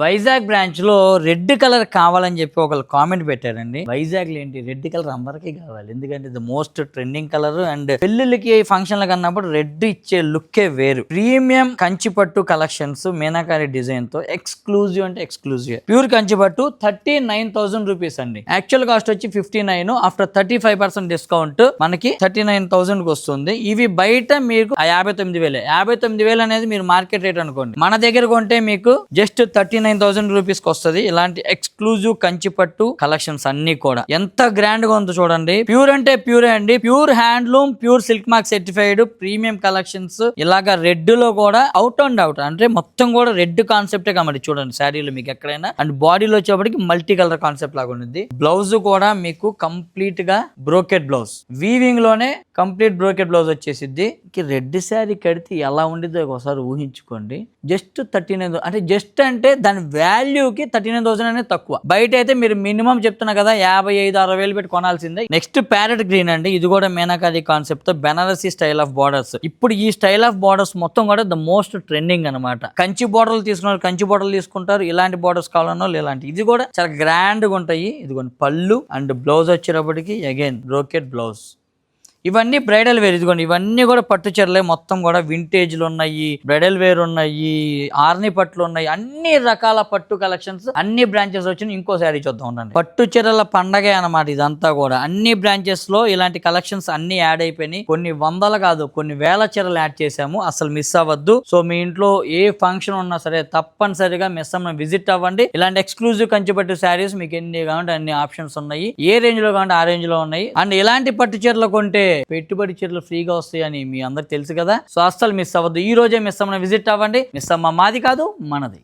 Vizag branch లో red colour కావాలని చెప్పి ఒకళ్ళు కామెంట్ పెట్టారండి. వైజాగ్ లో ఏంటి రెడ్ కలర్ అందరికీ కావాలి, ఎందుకంటే ఇది మోస్ట్ ట్రెండింగ్ కలర్ అండ్ పెళ్లిళ్ళకి ఫంక్షన్లకు అన్నప్పుడు రెడ్ ఇచ్చే లుక్కే వేరు. ప్రీమియం కంచిపట్టు కలెక్షన్స్ మీనాకారి డిజైన్ తో ఎక్స్క్లూజివ్ అంటే ఎక్స్క్లూజివ్ ప్యూర్ కంచిపట్టు 39,000 రూపీస్ అండి. యాక్చువల్ కాస్ట్ వచ్చి 59, ఆఫ్టర్ 35% డిస్కౌంట్ మనకి 39,000 కి వస్తుంది. ఇవి బయట మీకు 59,000. 59,000 అనేది మీరు మార్కెట్ రేట్ అనుకోండి, మన దగ్గర కొంటే మీకు జస్ట్ 39,000 రూపీస్ కి వస్తుంది. ఇలాంటి ఎక్స్క్లూజివ్ కంచిపట్టు కలెక్షన్స్ అన్ని కూడా ఎంత గ్రాండ్ గా ఉందో చూడండి. ప్యూర్ అంటే ప్యూరే అండి, pure handloom, pure silk mark certified premium collections. ఇలాగా రెడ్ లో కూడా అవుట్ అండ్ అవుట్ అంటే మొత్తం కూడా రెడ్ కాన్సెప్టే కాబట్టి చూడండి శారీలో మీకు ఎక్కడైనా. అండ్ బాడీలో వచ్చేప్పటికి మల్టీ కలర్ కాన్సెప్ట్ లాగా ఉంటుంది. బ్లౌజ్ కూడా మీకు కంప్లీట్ గా బ్రోకెట్ బ్లౌజ్, వీవింగ్ లోనే కంప్లీట్ బ్రోకెట్ బ్లౌజ్ వచ్చేసిద్ది. రెడ్ శారీ కడితే ఎలా ఉండిద్దో ఒకసారి ఊహించుకోండి. జస్ట్ 39 అంటే జస్ట్ అంటే దాని వాల్యూకి 39,000 అనేది తక్కువ. బయట అయితే మీరు మినిమం చెప్తున్నా కదా 55-60 పెట్టి కొనాల్సిందే. నెక్స్ట్ ప్యారెట్ గ్రీన్ అండి, ఇది కూడా మీనాకారి కాన్సెప్ట్ తో బెనారసీ స్టైల్ ఆఫ్ బార్డర్స్. ఇప్పుడు ఈ స్టైల్ ఆఫ్ బార్డర్స్ మొత్తం కూడా ద మోస్ట్ ట్రెండింగ్ అనమాట. కంచి బార్డర్లు తీసుకున్న కంచి బార్డర్లు తీసుకుంటారు, ఇలాంటి బార్డర్స్ కావాలన్నా ఇలాంటి. ఇది కూడా చాలా గ్రాండ్ గా ఉంటాయి. ఇదిగోండి పళ్ళు అండ్ బ్లౌజ్ వచ్చేటప్పటికి అగైన్ బ్రోకెట్ బ్లౌజ్. ఇవన్నీ బ్రైడల్ వేర్. ఇదిగోండి ఇవన్నీ కూడా పట్టు చీరలే, మొత్తం కూడా వింటేజ్లు ఉన్నాయి, బ్రైడల్ వేర్ ఉన్నాయి, ఆర్ని పట్లు ఉన్నాయి, అన్ని రకాల పట్టు కలెక్షన్స్ అన్ని బ్రాంచెస్ వచ్చిన. ఇంకో శారీ చూద్దాం ఉండండి. పట్టు చీరల పండగే అన్నమాట ఇదంతా కూడా. అన్ని బ్రాంచెస్ లో ఇలాంటి కలెక్షన్స్ అన్ని యాడ్ అయిపోయినాయి. కొన్ని వందలు కాదు కొన్ని వేల చీరలు యాడ్ చేసాము, అసలు మిస్ అవ్వద్దు. సో మీ ఇంట్లో ఏ ఫంక్షన్ ఉన్నా సరే తప్పనిసరిగా మిస్ అవ్వడం విజిట్ అవ్వండి. ఇలాంటి ఎక్స్క్లూజివ్ కంచిపట్టు శారీస్ మీకు ఎన్ని కావాలంటే అన్ని ఆప్షన్స్ ఉన్నాయి, ఏ రేంజ్ లో కావాలంటే ఆ రేంజ్ లో ఉన్నాయి. అండ్ ఇలాంటి పట్టు చీరలు కొంటే పెట్టుబడి చీరలు ఫ్రీగా వస్తాయని మీ అందరికి తెలుసు కదా. సో అస్సలు మిస్ అవ్వద్దు, ఈ రోజే మిస్ అవ్వమని విజిట్ అవ్వండి. మిస్ అమ్మ మాది కాదు మనది.